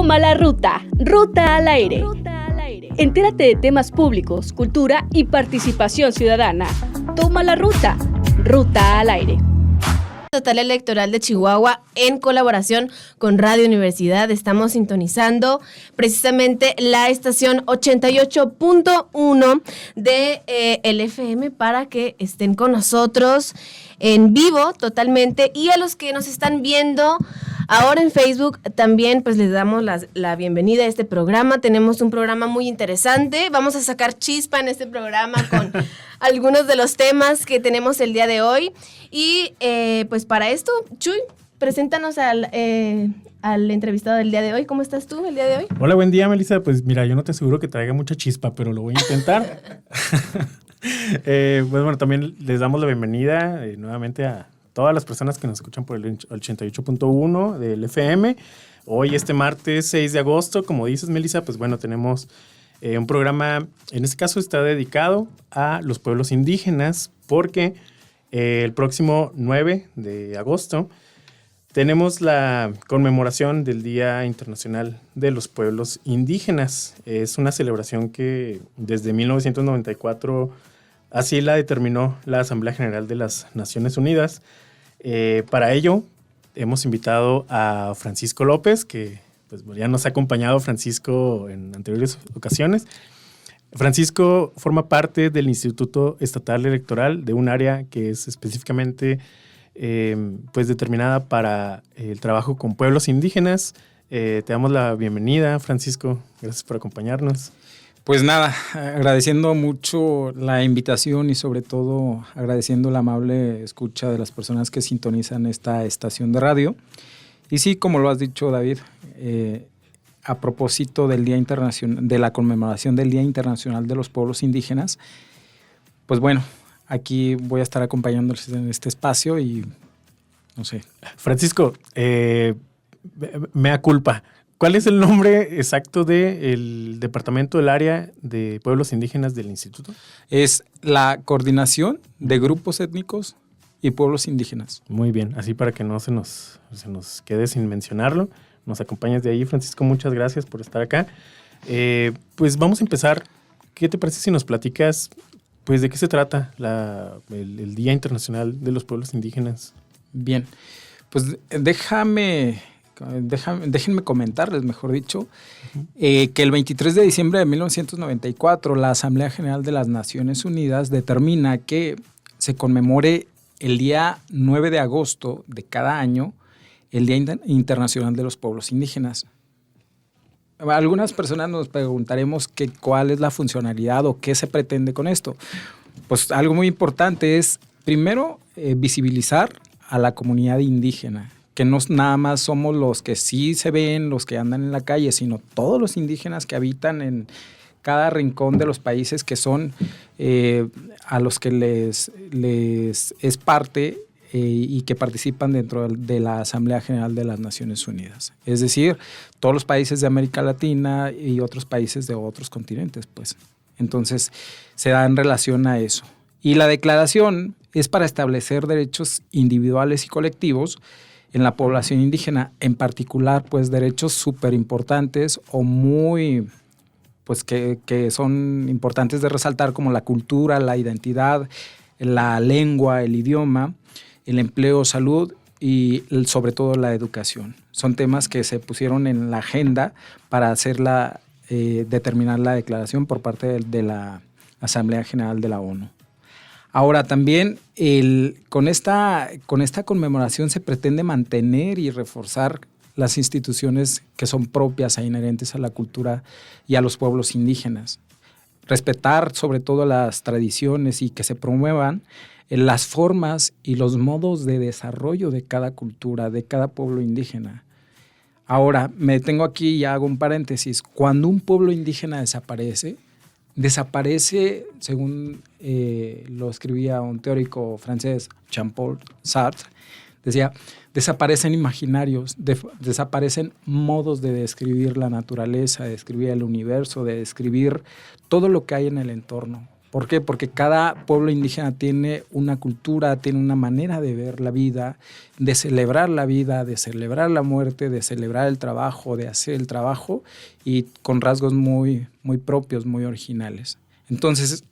Toma la ruta, Ruta al Aire. Entérate de temas públicos, cultura y participación ciudadana. Toma la ruta, Ruta al Aire. Total Electoral de Chihuahua, en colaboración con Radio Universidad, estamos sintonizando precisamente la estación 88.1 de el FM para que estén con nosotros en vivo totalmente, y a los que nos están viendo ahora en Facebook también pues les damos la bienvenida a este programa. Tenemos un programa muy interesante, vamos a sacar chispa en este programa con algunos de los temas que tenemos el día de hoy, y pues para esto, Chuy, preséntanos al entrevistado del día de hoy. ¿Cómo estás tú el día de hoy? Hola, buen día, Melissa. Pues mira, yo no te aseguro que traiga mucha chispa, pero lo voy a intentar. Pues bueno, también les damos la bienvenida nuevamente a todas las personas que nos escuchan por el 88.1 del FM. Hoy, este martes 6 de agosto, como dices, Melissa, pues bueno, tenemos un programa, en este caso está dedicado a los pueblos indígenas, porque el próximo 9 de agosto tenemos la conmemoración del Día Internacional de los Pueblos Indígenas. Es una celebración que desde 1994 así la determinó la Asamblea General de las Naciones Unidas. Para ello hemos invitado a Francisco López, que pues, ya nos ha acompañado Francisco en anteriores ocasiones. Francisco forma parte del Instituto Estatal Electoral, de un área que es específicamente pues determinada para el trabajo con pueblos indígenas. Te damos la bienvenida, Francisco. Gracias por acompañarnos. Pues nada, agradeciendo mucho la invitación y sobre todo agradeciendo la amable escucha de las personas que sintonizan esta estación de radio. Y sí, como lo has dicho, David, a propósito del Día Internacional, de la conmemoración del Día Internacional de los Pueblos Indígenas, pues bueno, aquí voy a estar acompañándoles en este espacio y no sé. Francisco, mea culpa. ¿Cuál es el nombre exacto del departamento del área de pueblos indígenas del instituto? Es la Coordinación de Grupos Étnicos y Pueblos Indígenas. Muy bien, así para que no se nos quede sin mencionarlo. Nos acompañas de ahí, Francisco. Muchas gracias por estar acá. Pues vamos a empezar. ¿Qué te parece si nos platicas pues de qué se trata el Día Internacional de los Pueblos Indígenas? Bien, pues déjenme comentarles, mejor dicho, que el 23 de diciembre de 1994 la Asamblea General de las Naciones Unidas determina que se conmemore el día 9 de agosto de cada año el Día Internacional de los Pueblos Indígenas. Algunas personas nos preguntaremos cuál es la funcionalidad o qué se pretende con esto. Pues algo muy importante es, primero, visibilizar a la comunidad indígena, que no nada más somos los que sí se ven, los que andan en la calle, sino todos los indígenas que habitan en cada rincón de los países que son a los que les es parte y que participan dentro de la Asamblea General de las Naciones Unidas. Es decir, todos los países de América Latina y otros países de otros continentes, pues. Entonces, se da en relación a eso. Y la declaración es para establecer derechos individuales y colectivos en la población indígena, en particular, pues, derechos súper importantes o muy, pues, que son importantes de resaltar, como la cultura, la identidad, la lengua, el idioma, el empleo, salud y sobre todo la educación. Son temas que se pusieron en la agenda para determinar la declaración por parte de la Asamblea General de la ONU. Ahora también con esta conmemoración se pretende mantener y reforzar las instituciones que son propias e inherentes a la cultura y a los pueblos indígenas. Respetar sobre todo las tradiciones y que se promuevan las formas y los modos de desarrollo de cada cultura, de cada pueblo indígena. Ahora, me detengo aquí y hago un paréntesis. Cuando un pueblo indígena desaparece, según lo escribía un teórico francés, Jean-Paul Sartre, decía, desaparecen imaginarios, desaparecen modos de describir la naturaleza, de describir el universo, de describir todo lo que hay en el entorno. ¿Por qué? Porque cada pueblo indígena tiene una cultura, tiene una manera de ver la vida, de celebrar la vida, de celebrar la muerte, de celebrar el trabajo, de hacer el trabajo, y con rasgos muy, muy propios, muy originales. Entonces,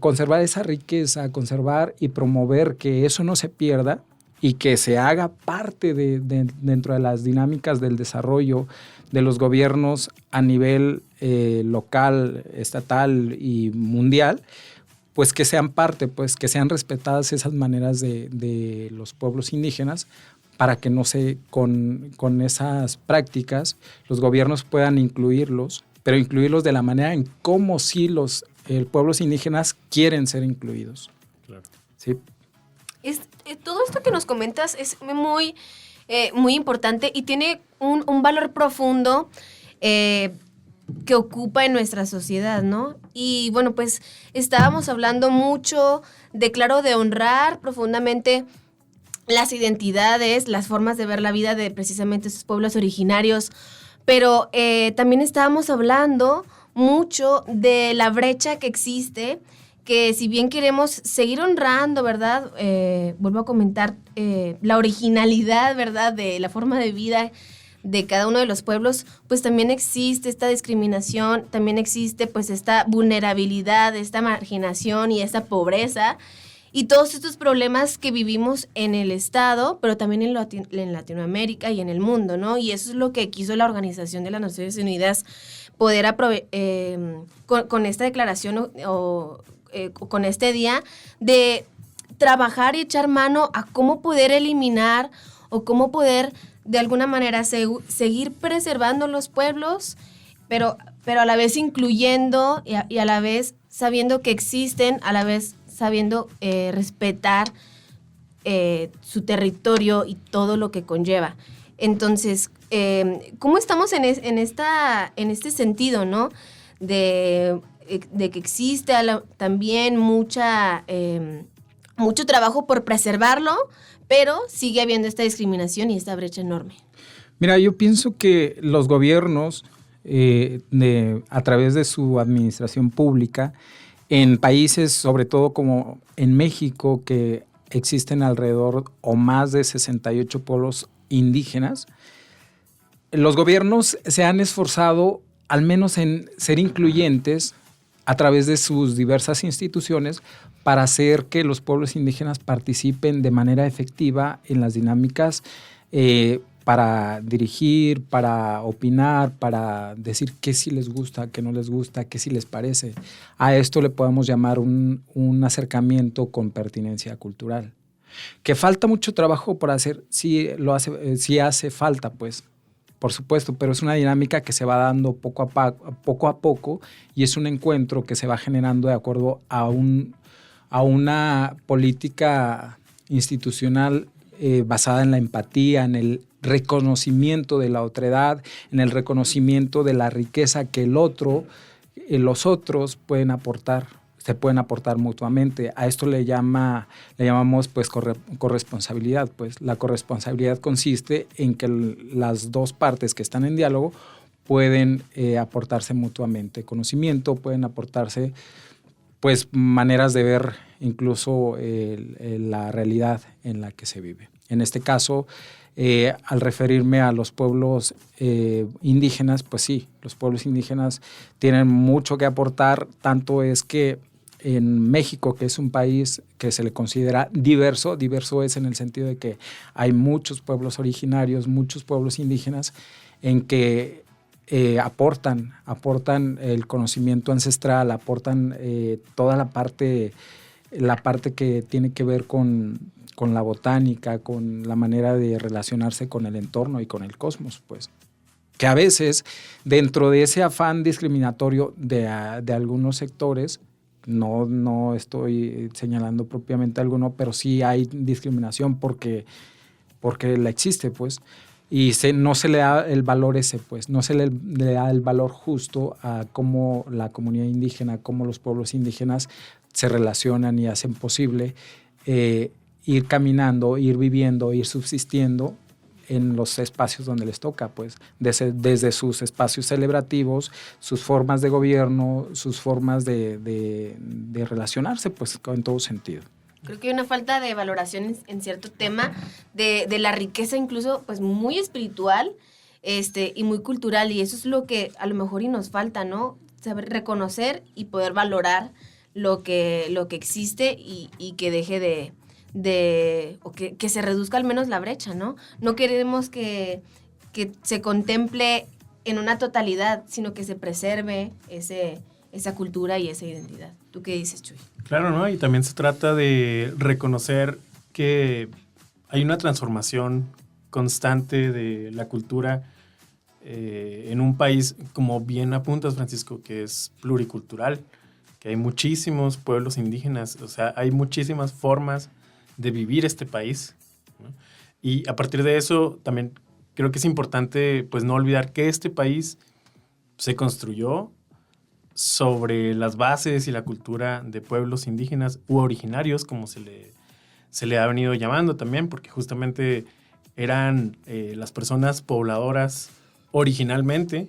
conservar esa riqueza, conservar y promover que eso no se pierda y que se haga parte dentro de las dinámicas del desarrollo de los gobiernos a nivel local, estatal y mundial, pues que sean parte, pues que sean respetadas esas maneras de los pueblos indígenas, para que no se, con esas prácticas los gobiernos puedan incluirlos, pero incluirlos de la manera en cómo sí los pueblos indígenas quieren ser incluidos. Claro. Sí. Todo esto que nos comentas es muy, muy importante y tiene un valor profundo que ocupa en nuestra sociedad, ¿no? Y bueno, pues estábamos hablando mucho de honrar profundamente las identidades, las formas de ver la vida de precisamente esos pueblos originarios, pero también estábamos hablando mucho de la brecha que existe, que si bien queremos seguir honrando, ¿verdad? Vuelvo a comentar la originalidad, ¿verdad? De la forma de vida de cada uno de los pueblos, pues también existe esta discriminación, también existe pues esta vulnerabilidad, esta marginación y esta pobreza y todos estos problemas que vivimos en el Estado, pero también en Latinoamérica y en el mundo, ¿no? Y eso es lo que quiso la Organización de las Naciones Unidas poder con esta declaración con este día de trabajar y echar mano a cómo poder eliminar o cómo poder de alguna manera seguir preservando los pueblos, pero a la vez incluyendo y a la vez sabiendo que existen, a la vez sabiendo respetar su territorio y todo lo que conlleva. Entonces, ¿cómo estamos en este sentido, ¿no? De que existe también mucho trabajo por preservarlo, pero sigue habiendo esta discriminación y esta brecha enorme. Mira, yo pienso que los gobiernos, a través de su administración pública, en países, sobre todo como en México, que existen alrededor o más de 68 pueblos indígenas, los gobiernos se han esforzado al menos en ser incluyentes a través de sus diversas instituciones para hacer que los pueblos indígenas participen de manera efectiva en las dinámicas para dirigir, para opinar, para decir qué sí les gusta, qué no les gusta, qué sí les parece. A esto le podemos llamar un acercamiento con pertinencia cultural. Que falta mucho trabajo por hacer, sí hace falta, pues, por supuesto, pero es una dinámica que se va dando poco a poco y es un encuentro que se va generando de acuerdo a una política institucional basada en la empatía, en el reconocimiento de la otredad, en el reconocimiento de la riqueza que los otros pueden aportar, se pueden aportar mutuamente. A esto le llamamos pues corresponsabilidad. Pues la corresponsabilidad consiste en que las dos partes que están en diálogo pueden aportarse mutuamente conocimiento, pueden aportarse pues maneras de ver incluso la realidad en la que se vive. En este caso, al referirme a los pueblos indígenas, pues sí, los pueblos indígenas tienen mucho que aportar, tanto es que en México, que es un país que se le considera diverso es en el sentido de que hay muchos pueblos originarios, muchos pueblos indígenas en que aportan el conocimiento ancestral, aportan toda la parte que tiene que ver con la botánica, con la manera de relacionarse con el entorno y con el cosmos, pues. Que a veces, dentro de ese afán discriminatorio de algunos sectores, no estoy señalando propiamente alguno, pero sí hay discriminación porque la existe, pues. Y no se le da el valor pues, no se le da el valor justo a cómo la comunidad indígena, cómo los pueblos indígenas se relacionan y hacen posible ir caminando, ir viviendo, ir subsistiendo en los espacios donde les toca, pues, desde sus espacios celebrativos, sus formas de gobierno, sus formas de relacionarse, pues, en todo sentido. Creo que hay una falta de valoración en cierto tema de la riqueza incluso pues muy espiritual y muy cultural, y eso es lo que a lo mejor y nos falta, ¿no? Saber reconocer y poder valorar lo que existe y que deje o que se reduzca al menos la brecha, ¿no? No queremos que se contemple en una totalidad, sino que se preserve esa cultura y esa identidad. ¿Tú qué dices, Chuy? Claro, ¿no? Y también se trata de reconocer que hay una transformación constante de la cultura en un país, como bien apuntas, Francisco, que es pluricultural, que hay muchísimos pueblos indígenas, o sea, hay muchísimas formas de vivir este país, ¿no? Y a partir de eso también creo que es importante pues no olvidar que este país se construyó sobre las bases y la cultura de pueblos indígenas u originarios, como se le ha venido llamando también, porque justamente eran las personas pobladoras originalmente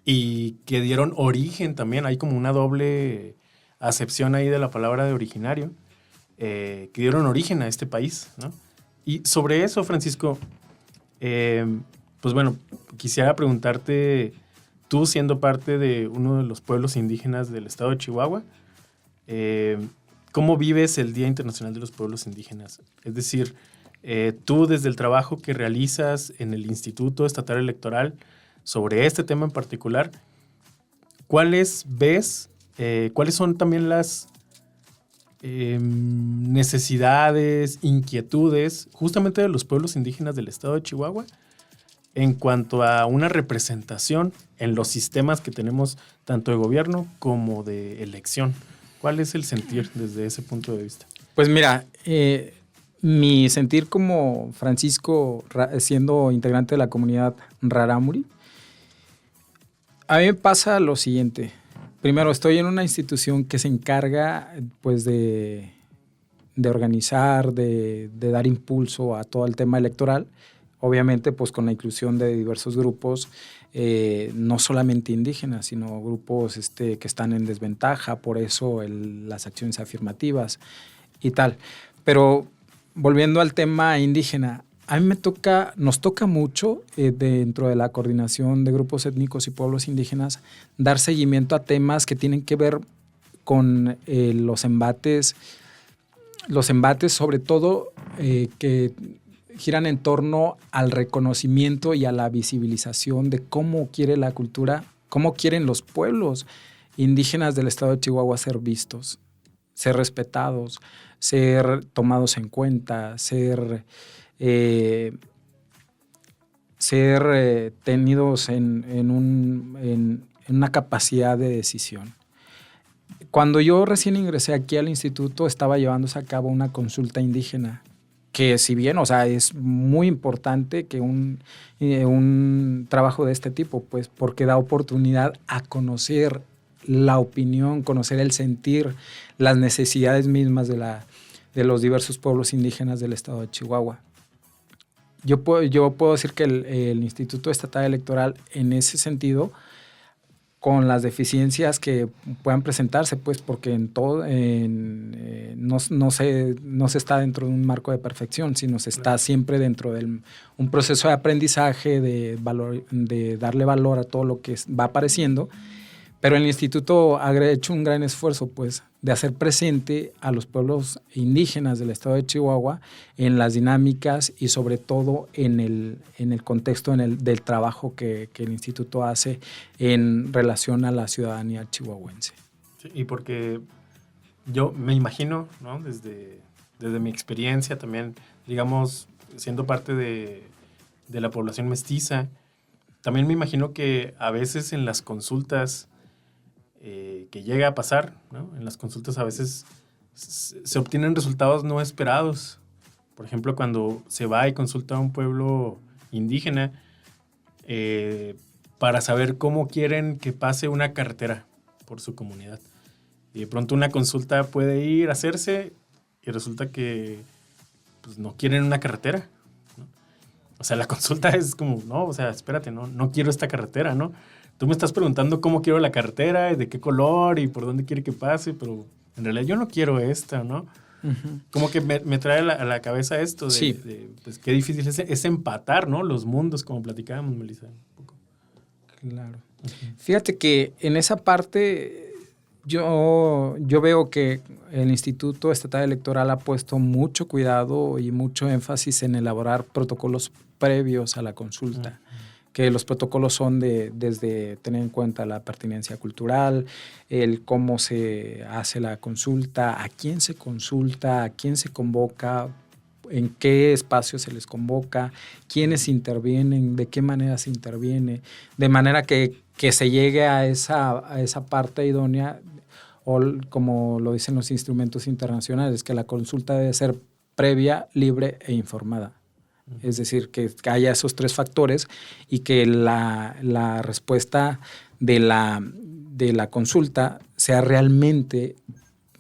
y que dieron origen también. Hay como una doble acepción ahí de la palabra de originario, que dieron origen a este país, ¿no? Y sobre eso, Francisco, pues bueno, quisiera preguntarte, tú siendo parte de uno de los pueblos indígenas del estado de Chihuahua, ¿cómo vives el Día Internacional de los Pueblos Indígenas? Es decir, tú desde el trabajo que realizas en el Instituto Estatal Electoral sobre este tema en particular, ¿cuáles son también las necesidades, inquietudes justamente de los pueblos indígenas del estado de Chihuahua en cuanto a una representación en los sistemas que tenemos tanto de gobierno como de elección? ¿Cuál es el sentir desde ese punto de vista? Pues mira, mi sentir como Francisco, siendo integrante de la comunidad Rarámuri, a mí me pasa lo siguiente. Primero, estoy en una institución que se encarga pues de organizar, de dar impulso a todo el tema electoral. Obviamente, pues con la inclusión de diversos grupos, no solamente indígenas, sino grupos que están en desventaja, por eso las acciones afirmativas y tal. Pero volviendo al tema indígena, a mí nos toca mucho dentro de la coordinación de grupos étnicos y pueblos indígenas dar seguimiento a temas que tienen que ver con los embates sobre todo que giran en torno al reconocimiento y a la visibilización de cómo quiere la cultura, cómo quieren los pueblos indígenas del estado de Chihuahua ser vistos, ser respetados, ser tomados en cuenta, ser tenidos en una capacidad de decisión. Cuando yo recién ingresé aquí al instituto, estaba llevándose a cabo una consulta indígena, que si bien, o sea, es muy importante que un trabajo de este tipo, pues porque da oportunidad a conocer la opinión, conocer el sentir, las necesidades mismas de los diversos pueblos indígenas del estado de Chihuahua. Yo puedo decir que el Instituto Estatal Electoral, en ese sentido, con las deficiencias que puedan presentarse, pues porque no se está dentro de un marco de perfección, sino se está siempre dentro de un proceso de aprendizaje, de darle valor a todo lo que va apareciendo. Pero el instituto ha hecho un gran esfuerzo, pues, de hacer presente a los pueblos indígenas del estado de Chihuahua en las dinámicas y sobre todo en el contexto del trabajo que el instituto hace en relación a la ciudadanía chihuahuense. Sí, y porque yo me imagino, ¿no? Desde mi experiencia también, digamos, siendo parte de la población mestiza, también me imagino que a veces en las consultas que llega a pasar, ¿no? En las consultas a veces se obtienen resultados no esperados. Por ejemplo, cuando se va y consulta a un pueblo indígena para saber cómo quieren que pase una carretera por su comunidad. Y de pronto una consulta puede ir a hacerse y resulta que pues, no quieren una carretera, ¿no? O O sea, la consulta es como, no, o sea, espérate, no quiero esta carretera, ¿no? Tú me estás preguntando cómo quiero la carretera, de qué color y por dónde quiere que pase, pero en realidad yo no quiero esta, ¿no? Uh-huh. Como que me trae a la cabeza esto de pues qué difícil es empatar, ¿no? Los mundos, como platicábamos, Melissa. Un poco. Claro. Uh-huh. Fíjate que en esa parte yo veo que el Instituto Estatal Electoral ha puesto mucho cuidado y mucho énfasis en elaborar protocolos previos a la consulta. Uh-huh. Que los protocolos son desde tener en cuenta la pertinencia cultural, el cómo se hace la consulta, a quién se consulta, a quién se convoca, en qué espacio se les convoca, quiénes intervienen, de qué manera se interviene, de manera que se llegue a esa parte idónea, o como lo dicen los instrumentos internacionales, que la consulta debe ser previa, libre e informada. Es decir, que haya esos tres factores y que la respuesta de la consulta sea realmente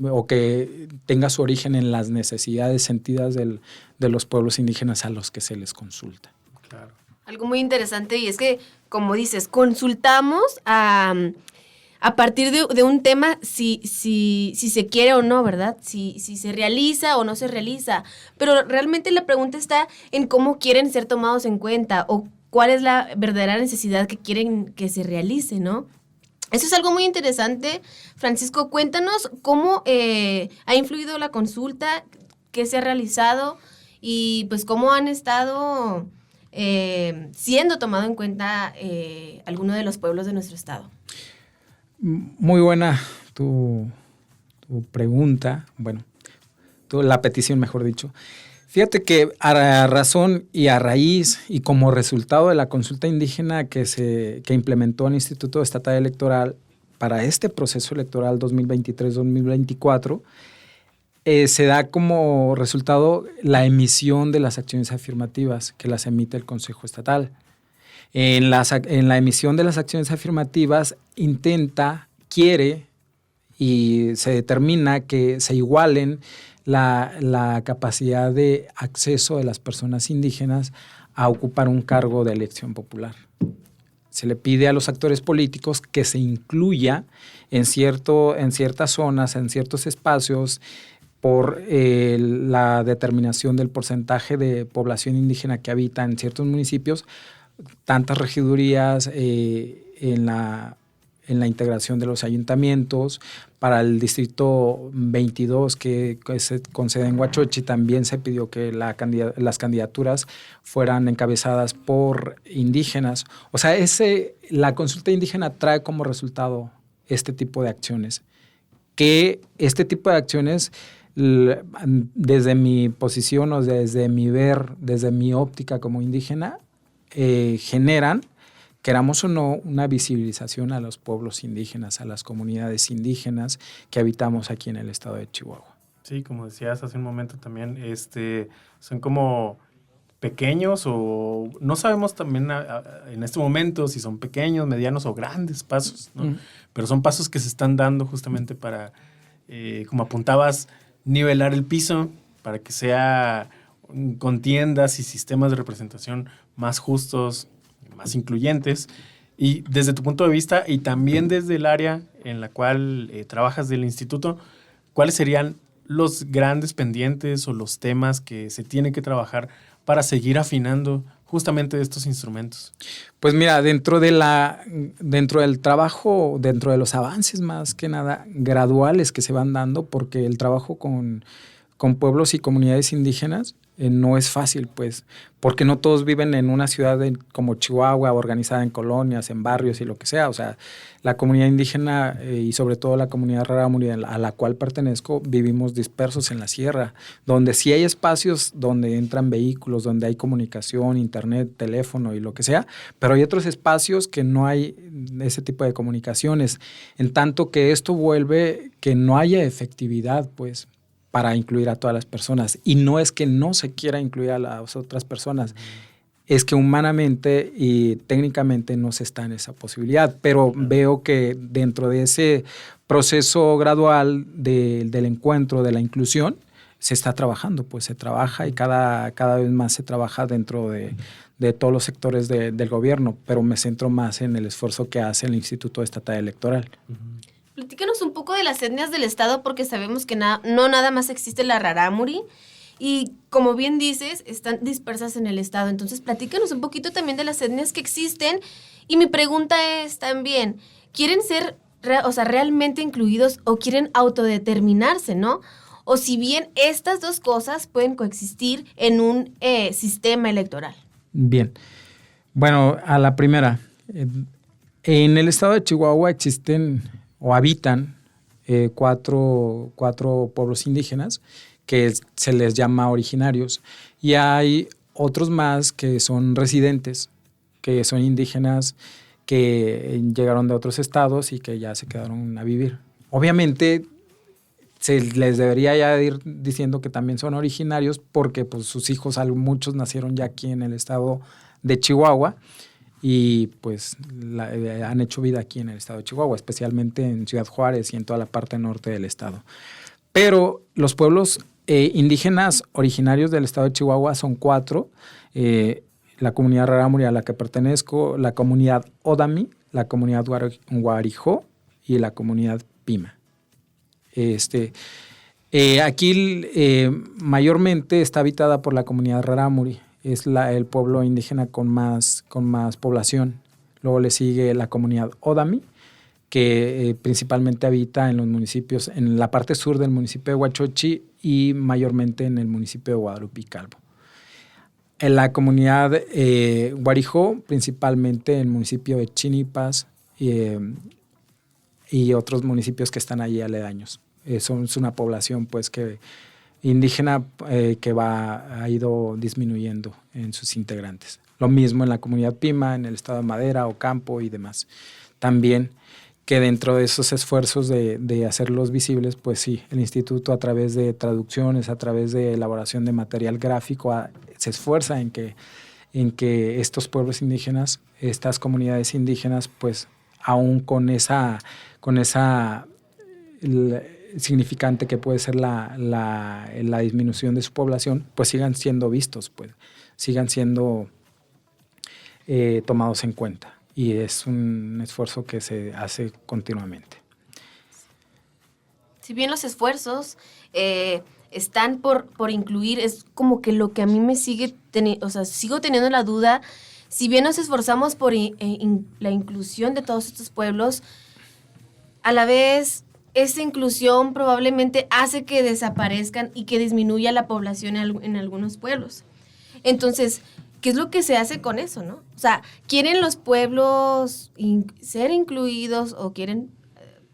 o que tenga su origen en las necesidades sentidas de los pueblos indígenas a los que se les consulta. Claro. Algo muy interesante y es que, como dices, consultamos a partir de un tema si se quiere o no, ¿verdad? Si se realiza o no se realiza. Pero realmente la pregunta está en cómo quieren ser tomados en cuenta o cuál es la verdadera necesidad que quieren que se realice, ¿no? Eso es algo muy interesante. Francisco, cuéntanos cómo ha influido la consulta, qué se ha realizado y pues cómo han estado siendo tomado en cuenta algunos de los pueblos de nuestro estado. Muy buena tu pregunta, la petición, mejor dicho. Fíjate que a razón y a raíz y como resultado de la consulta indígena que implementó el Instituto Estatal Electoral para este proceso electoral 2023-2024, se da como resultado la emisión de las acciones afirmativas que las emite el Consejo Estatal. En la emisión de las acciones afirmativas quiere y se determina que se igualen la capacidad de acceso de las personas indígenas a ocupar un cargo de elección popular. Se le pide a los actores políticos que se incluya en ciertas zonas, en ciertos espacios, por la determinación del porcentaje de población indígena que habita en ciertos municipios, tantas regidurías en la integración de los ayuntamientos. Para el distrito 22 que se concede en Huachochi también se pidió que las candidaturas fueran encabezadas por indígenas. O sea, la consulta indígena trae como resultado este tipo de acciones. Que este tipo de acciones, desde mi posición o desde mi desde mi óptica como indígena, generan, queramos o no, una visibilización a los pueblos indígenas, a las comunidades indígenas que habitamos aquí en el estado de Chihuahua. Sí, como decías hace un momento también, son como pequeños o no sabemos también en este momento si son pequeños, medianos o grandes pasos, ¿no? Uh-huh. Pero son pasos que se están dando justamente para, como apuntabas, nivelar el piso para que sea contiendas y sistemas de representación más justos, más incluyentes. Y desde tu punto de vista y también desde el área en la cual trabajas del instituto, ¿cuáles serían los grandes pendientes o los temas que se tienen que trabajar para seguir afinando justamente estos instrumentos? Pues mira, dentro del trabajo, dentro de los avances más que nada graduales que se van dando, porque el trabajo con pueblos y comunidades indígenas no es fácil, pues, porque no todos viven en una ciudad como Chihuahua, organizada en colonias, en barrios y lo que sea. O sea, la comunidad indígena y sobre todo la comunidad rarámuri a la cual pertenezco, vivimos dispersos en la sierra, donde sí hay espacios donde entran vehículos, donde hay comunicación, internet, teléfono y lo que sea, pero hay otros espacios que no hay ese tipo de comunicaciones, en tanto que esto vuelve que no haya efectividad, pues, para incluir a todas las personas. Y no es que no se quiera incluir a las otras personas, es que humanamente y técnicamente no se está en esa posibilidad. Pero veo que dentro de ese proceso gradual del encuentro, de la inclusión, se está trabajando, pues se trabaja y cada vez más se trabaja dentro de todos los sectores del gobierno, pero me centro más en el esfuerzo que hace el Instituto Estatal Electoral. Platícanos un poco de las etnias del estado, porque sabemos que no nada más existe la rarámuri y, como bien dices, están dispersas en el estado. Entonces, platícanos un poquito también de las etnias que existen. Y mi pregunta es también, ¿quieren ser realmente incluidos o quieren autodeterminarse, no? O si bien estas dos cosas pueden coexistir en un sistema electoral. Bien. Bueno, a la primera. En el estado de Chihuahua existen o habitan cuatro pueblos indígenas que se les llama originarios. Y hay otros más que son residentes, que son indígenas que llegaron de otros estados y que ya se quedaron a vivir. Obviamente se les debería ya ir diciendo que también son originarios porque pues, sus hijos, muchos nacieron ya aquí en el estado de Chihuahua y pues han hecho vida aquí en el estado de Chihuahua, especialmente en Ciudad Juárez y en toda la parte norte del estado. Pero los pueblos indígenas originarios del estado de Chihuahua son 4. La comunidad rarámuri a la que pertenezco, la comunidad Odami, la comunidad Guarijó y la comunidad Pima. Aquí mayormente está habitada por la comunidad rarámuri, es el pueblo indígena con más población. Luego le sigue la comunidad Odami, que principalmente habita en los municipios, en la parte sur del municipio de Huachochi y mayormente en el municipio de Guadalupe y Calvo. En la comunidad Guarijó, principalmente en el municipio de Chinipas y otros municipios que están allí aledaños. Es una población pues indígena que ha ido disminuyendo en sus integrantes. Lo mismo en la comunidad Pima, en el estado de Madera, Ocampo y demás. También que dentro de esos esfuerzos de hacerlos visibles, pues sí, el instituto a través de traducciones, a través de elaboración de material gráfico, se esfuerza en que estos pueblos indígenas, estas comunidades indígenas, pues aún con esa significante que puede ser la disminución de su población, pues sigan siendo vistos, pues sigan siendo tomados en cuenta. Y es un esfuerzo que se hace continuamente. Si bien los esfuerzos están por incluir, es como que lo que a mí me sigue, sigo teniendo la duda, si bien nos esforzamos por la inclusión de todos estos pueblos, a la vez esa inclusión probablemente hace que desaparezcan y que disminuya la población en algunos pueblos. Entonces, ¿qué es lo que se hace con eso, no? O sea, ¿quieren los pueblos ser incluidos o quieren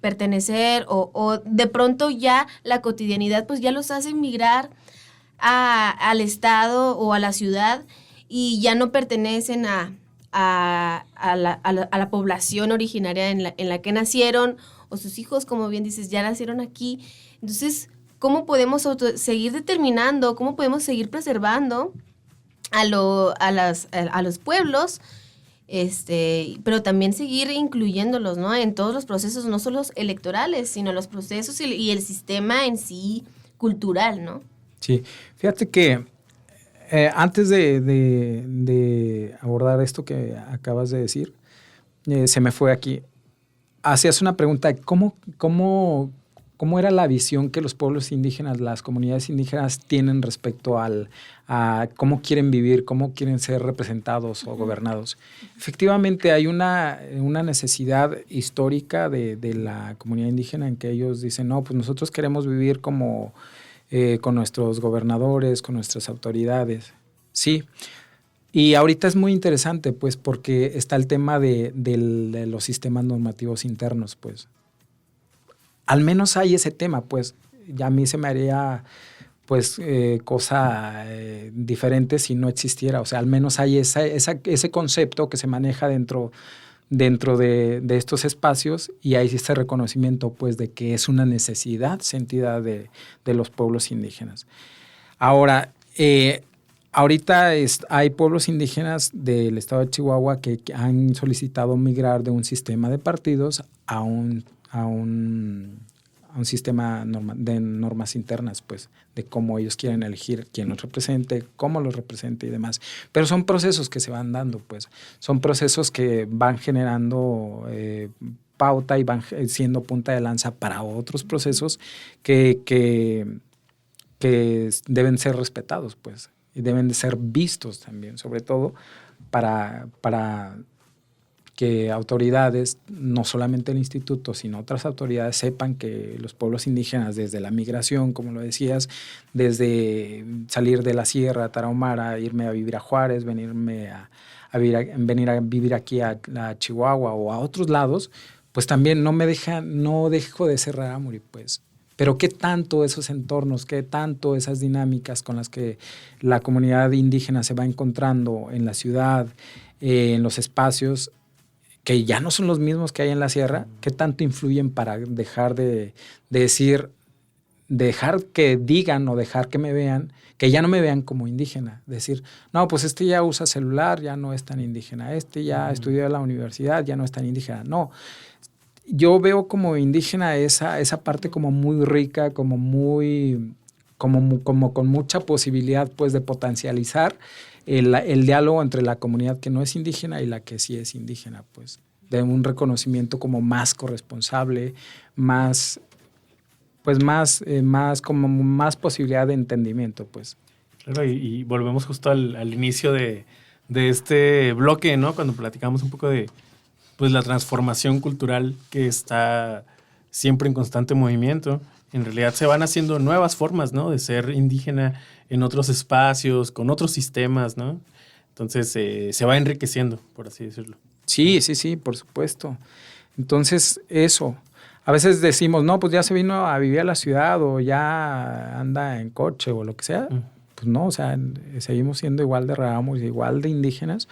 pertenecer o de pronto ya la cotidianidad pues ya los hace migrar al estado o a la ciudad y ya no pertenecen a la población originaria en la que nacieron o sus hijos, como bien dices, ya nacieron aquí? Entonces, ¿cómo podemos seguir determinando, cómo podemos seguir preservando a los pueblos, pero también seguir incluyéndolos, ¿no? En todos los procesos, no solo los electorales, sino los procesos y el sistema en sí cultural, ¿no? Sí, fíjate que antes de abordar esto que acabas de decir, se me fue aquí. Hacías una pregunta, ¿cómo era la visión que los pueblos indígenas, las comunidades indígenas tienen respecto a cómo quieren vivir, cómo quieren ser representados o gobernados? Efectivamente, hay una necesidad histórica de la comunidad indígena en que ellos dicen, no, pues nosotros queremos vivir como con nuestros gobernadores, con nuestras autoridades. Sí. Y ahorita es muy interesante, pues, porque está el tema de los sistemas normativos internos, pues. Al menos hay ese tema, pues. Ya a mí se me haría, pues, cosa diferente si no existiera. O sea, al menos hay ese concepto que se maneja dentro de estos espacios y hay ese reconocimiento, pues, de que es una necesidad sentida de los pueblos indígenas. Ahora, ahorita hay pueblos indígenas del estado de Chihuahua que han solicitado migrar de un sistema de partidos a un un sistema de normas internas, pues, de cómo ellos quieren elegir quién los represente, cómo los represente y demás. Pero son procesos que se van dando, pues. Son procesos que van generando pauta y van siendo punta de lanza para otros procesos que deben ser respetados, pues, y deben de ser vistos también, sobre todo para que autoridades, no solamente el instituto, sino otras autoridades sepan que los pueblos indígenas, desde la migración, como lo decías, desde salir de la sierra tarahumara, irme a vivir a Juárez, venir a vivir aquí a Chihuahua o a otros lados, pues también no dejo de ser rarámuri, pues. Pero qué tanto esos entornos, qué tanto esas dinámicas con las que la comunidad indígena se va encontrando en la ciudad, en los espacios, que ya no son los mismos que hay en la sierra, qué tanto influyen para dejar de decir, dejar que digan o dejar que me vean, que ya no me vean como indígena. Decir, no, pues este ya usa celular, ya no es tan indígena. Este ya estudió en la universidad, ya no es tan indígena. No, yo veo como indígena esa parte como muy rica, como con mucha posibilidad, pues, de potencializar el diálogo entre la comunidad que no es indígena y la que sí es indígena, pues, de un reconocimiento como más corresponsable, más posibilidad de entendimiento, pues. Claro, y volvemos justo al inicio de este bloque, ¿no? Cuando platicamos un poco de, pues, la transformación cultural que está siempre en constante movimiento. En realidad se van haciendo nuevas formas, ¿no? De ser indígena en otros espacios, con otros sistemas, ¿no? Entonces se va enriqueciendo, por así decirlo. Sí, por supuesto. Entonces, eso. A veces decimos, no, pues ya se vino a vivir a la ciudad o ya anda en coche o lo que sea. Pues no, o sea, seguimos siendo igual de rarámuris, igual de indígenas.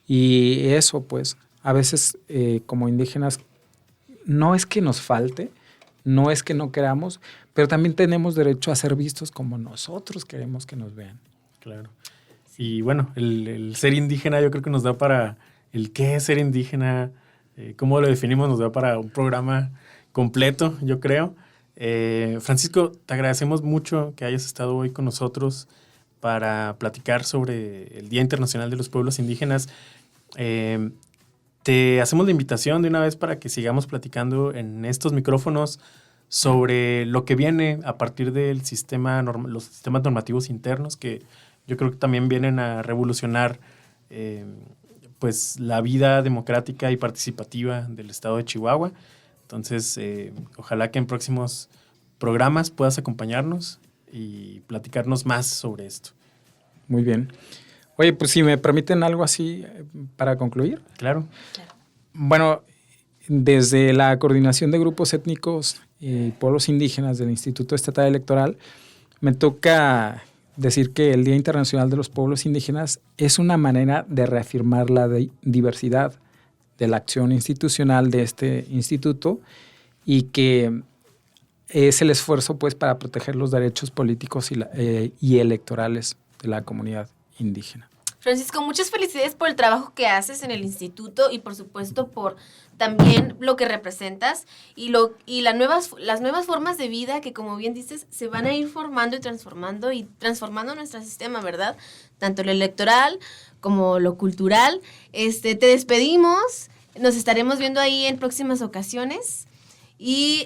Y eso, pues, a veces como indígenas no es que nos falte, no es que no queramos, pero también tenemos derecho a ser vistos como nosotros queremos que nos vean. Claro. Y bueno, el ser indígena yo creo que nos da para el qué es ser indígena, cómo lo definimos, nos da para un programa completo, yo creo. Francisco, te agradecemos mucho que hayas estado hoy con nosotros para platicar sobre el Día Internacional de los Pueblos Indígenas. Te hacemos la invitación de una vez para que sigamos platicando en estos micrófonos sobre lo que viene a partir del los sistemas normativos internos, que yo creo que también vienen a revolucionar pues la vida democrática y participativa del estado de Chihuahua. Entonces, ojalá que en próximos programas puedas acompañarnos y platicarnos más sobre esto. Muy bien. Oye, pues si me permiten algo así para concluir. Claro. Bueno, desde la Coordinación de Grupos Étnicos y Pueblos Indígenas del Instituto Estatal Electoral, me toca decir que el Día Internacional de los Pueblos Indígenas es una manera de reafirmar la diversidad de la acción institucional de este instituto y que es el esfuerzo, pues, para proteger los derechos políticos y electorales de la comunidad indígena. Francisco, muchas felicidades por el trabajo que haces en el instituto y por supuesto por también lo que representas y las nuevas formas de vida que, como bien dices, se van a ir formando y transformando nuestro sistema, ¿verdad? Tanto lo electoral como lo cultural. Te despedimos, nos estaremos viendo ahí en próximas ocasiones y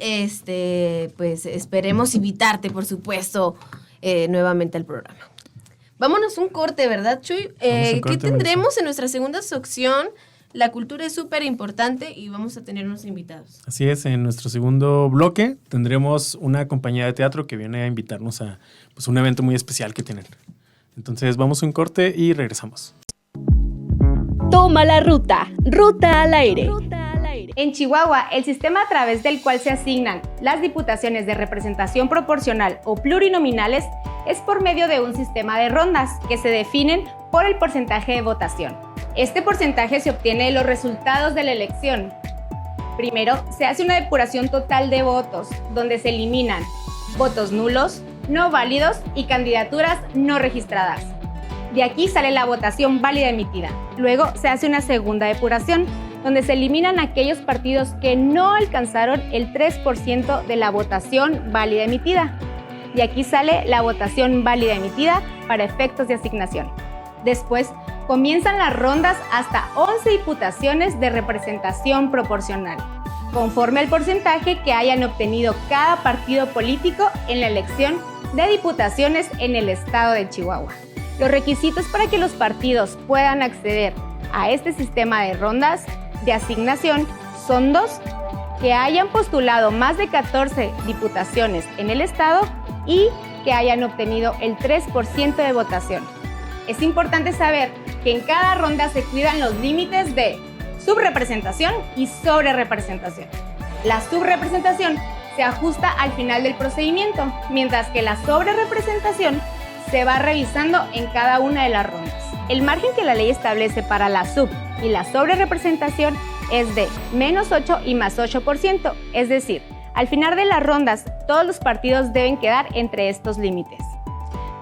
pues esperemos invitarte, por supuesto, nuevamente al programa. Vámonos un corte, ¿verdad, Chuy? ¿Qué tendremos en nuestra segunda sección? La cultura es súper importante y vamos a tener unos invitados. Así es, en nuestro segundo bloque tendremos una compañía de teatro que viene a invitarnos a, pues, un evento muy especial que tienen. Entonces vamos a un corte y regresamos. Toma la ruta, ruta al aire. En Chihuahua, el sistema a través del cual se asignan las diputaciones de representación proporcional o plurinominales es por medio de un sistema de rondas que se definen por el porcentaje de votación. Este porcentaje se obtiene de los resultados de la elección. Primero, se hace una depuración total de votos, donde se eliminan votos nulos, no válidos y candidaturas no registradas. De aquí sale la votación válida emitida. Luego se hace una segunda depuración, donde se eliminan aquellos partidos que no alcanzaron el 3% de la votación válida emitida. Y aquí sale la votación válida emitida para efectos de asignación. Después comienzan las rondas hasta 11 diputaciones de representación proporcional, conforme al porcentaje que hayan obtenido cada partido político en la elección de diputaciones en el estado de Chihuahua. Los requisitos para que los partidos puedan acceder a este sistema de rondas de asignación son 2: que hayan postulado más de 14 diputaciones en el estado y que hayan obtenido el 3% de votación. Es importante saber que en cada ronda se cuidan los límites de subrepresentación y sobrerepresentación. La subrepresentación se ajusta al final del procedimiento, mientras que la sobrerepresentación se va revisando en cada una de las rondas. El margen que la ley establece para la sub y la sobrerepresentación es de -8 y +8%, es decir, al final de las rondas todos los partidos deben quedar entre estos límites.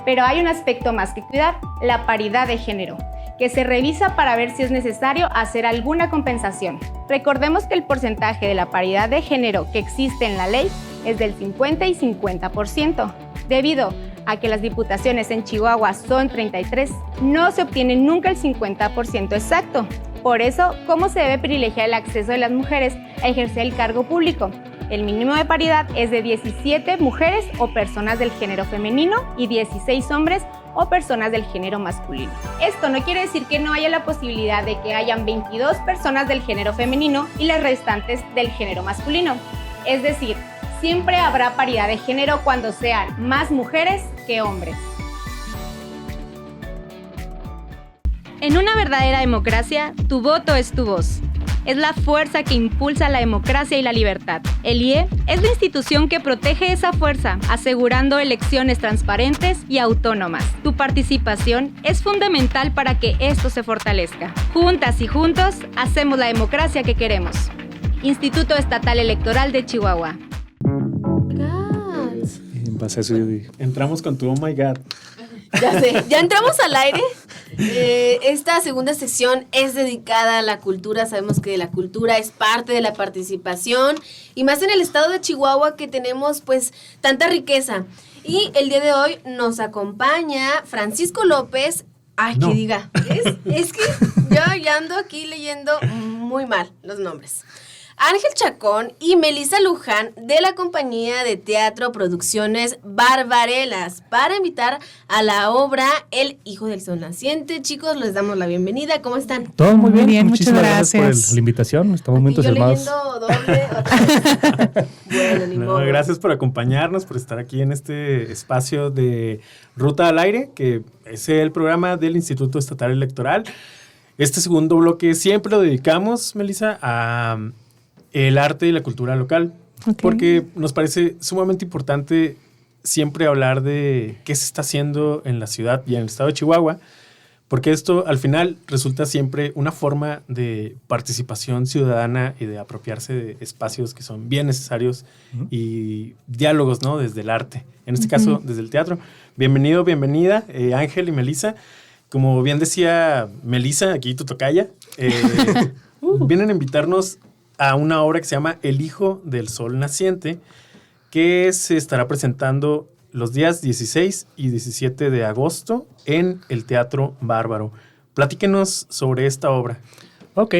Pero hay un aspecto más que cuidar, la paridad de género, que se revisa para ver si es necesario hacer alguna compensación. Recordemos que el porcentaje de la paridad de género que existe en la ley es del 50 y 50%. Debido a que las diputaciones en Chihuahua son 33, no se obtiene nunca el 50% exacto. Por eso, ¿cómo se debe privilegiar el acceso de las mujeres a ejercer el cargo público? El mínimo de paridad es de 17 mujeres o personas del género femenino y 16 hombres o personas del género masculino. Esto no quiere decir que no haya la posibilidad de que hayan 22 personas del género femenino y las restantes del género masculino. Es decir, siempre habrá paridad de género cuando sean más mujeres que hombres. En una verdadera democracia, tu voto es tu voz. Es la fuerza que impulsa la democracia y la libertad. El IE es la institución que protege esa fuerza, asegurando elecciones transparentes y autónomas. Tu participación es fundamental para que esto se fortalezca. Juntas y juntos, hacemos la democracia que queremos. Instituto Estatal Electoral de Chihuahua. Entramos con tu oh my God. Ya sé, ya entramos al aire. Esta segunda sección es dedicada a la cultura. Sabemos que la cultura es parte de la participación y más en el estado de Chihuahua, que tenemos pues tanta riqueza. Y el día de hoy nos acompaña Francisco López. Ay, no. Que diga, es que yo ya ando aquí leyendo muy mal los nombres. Ángel Chacón y Melissa Luján de la compañía de teatro Producciones Barbarelas para invitar a la obra El Hijo del Sol Naciente. Chicos, les damos la bienvenida. ¿Cómo están? Todo muy bien. Muchísimas gracias por la invitación. Estamos muy entusiasmados. Yo leyendo doble. Bueno, ni modo. Gracias por acompañarnos, por estar aquí en este espacio de Ruta al Aire, que es el programa del Instituto Estatal Electoral. Este segundo bloque siempre lo dedicamos, Melissa, a el arte y la cultura local, porque nos parece sumamente importante siempre hablar de qué se está haciendo en la ciudad y en el estado de Chihuahua, porque esto al final resulta siempre una forma de participación ciudadana y de apropiarse de espacios que son bien necesarios y diálogos, ¿no? Desde el arte, en este caso desde el teatro. Bienvenido, bienvenida, Ángel y Melissa. Como bien decía Melissa, aquí tu tocaya, vienen a invitarnos a una obra que se llama El Hijo del Sol Naciente, que se estará presentando los días 16 y 17 de agosto en el Teatro Bárbaro. Platíquenos sobre esta obra. Ok,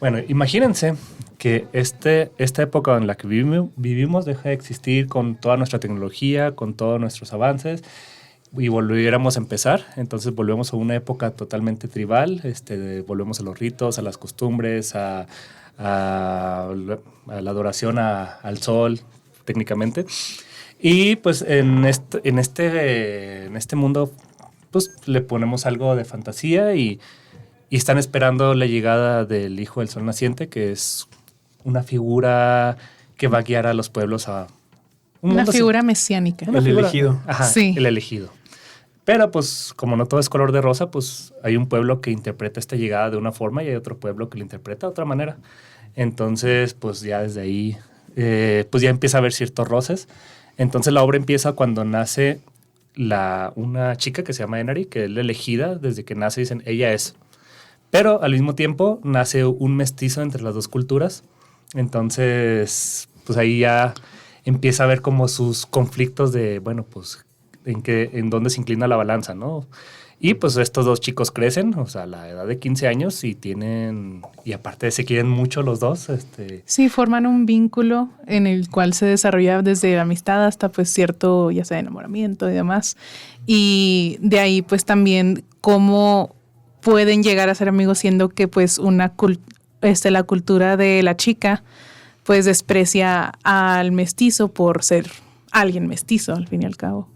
bueno, imagínense que esta época en la que vivimos deja de existir con toda nuestra tecnología, con todos nuestros avances, y volviéramos a empezar. Entonces volvemos a una época totalmente tribal, volvemos a los ritos, a las costumbres, a la adoración al sol, técnicamente. Y pues en este mundo pues le ponemos algo de fantasía y están esperando la llegada del Hijo del Sol Naciente, que es una figura que va a guiar a los pueblos a una figura mesiánica. El elegido. Ajá, sí. El elegido. Pero pues como no todo es color de rosa, pues hay un pueblo que interpreta esta llegada de una forma y hay otro pueblo que la interpreta de otra manera. Entonces pues ya desde ahí pues ya empieza a haber ciertos roces. Entonces la obra empieza cuando nace una chica que se llama Enari, que es la elegida. Desde que nace dicen ella es. pero al mismo tiempo nace un mestizo entre las dos culturas. Entonces, pues ahí ya empieza a ver como sus conflictos de, bueno, pues en dónde se inclina la balanza, ¿no? Y pues estos dos chicos crecen, o sea, a la edad de 15 años y aparte se quieren mucho los dos. Sí, forman un vínculo en el cual se desarrolla desde la amistad hasta pues cierto, ya sea enamoramiento y demás. Y de ahí pues también cómo pueden llegar a ser amigos, siendo que pues la cultura de la chica pues desprecia al mestizo por ser alguien mestizo al fin y al cabo.